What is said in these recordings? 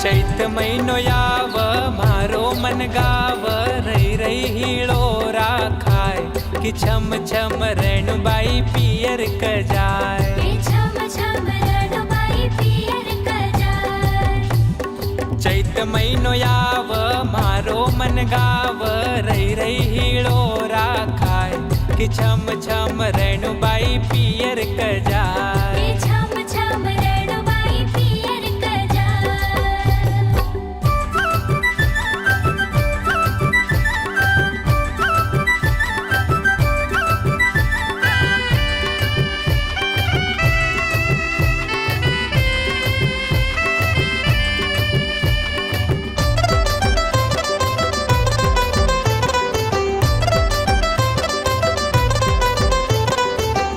चैत महीनो याव मारो मन गाव रही रही हिलोरा खाए कि छम छम रेणुबाई पियर क जाए। छम छम रेणुबाई पियर क जाए। चैत महीनो याव मारो मन गाव रही रही हिलोरा खाए कि छम छम रेणुबाई पियर क जाए। छम छम रेणुबाई पियर क जाए।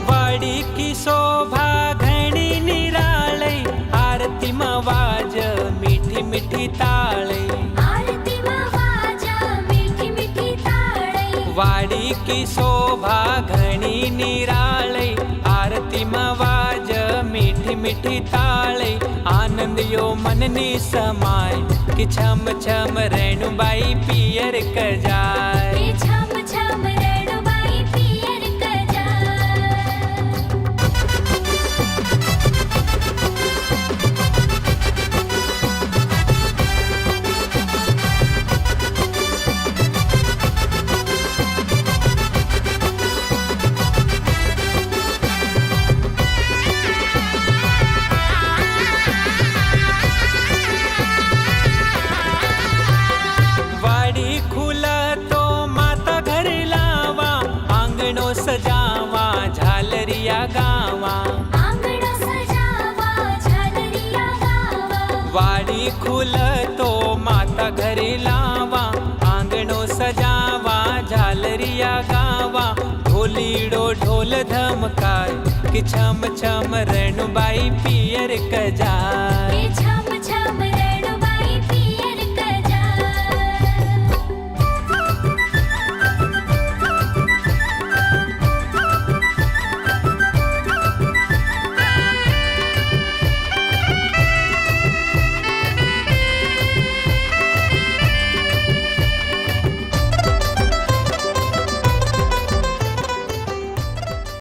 वाड़ी की शोभा घणी निराळे आरती मवाज मीठी मीठी ताळे। आरती मवाज मीठी मीठी ताळे। वाड़ी की शोभा घणी निराळे आरती मवाज मीठी मीठी ताळे। आनंद यो मननी समाय कि छम छम रेणुबाई पियर क जाए। छम छम रेणुबाई पियर क जाए। वाड़ी खुला तो माता घर लावा आंगणो सजावा झालरिया गावा। आंगणो सजावा झालरिया गावा। वाड़ी खुल तो माता घरी लावा आंगणो सजावा झालरिया गावा। ढोलीडो ढोल धमकाय कि छम छम रेणुबाई पियर क जाए।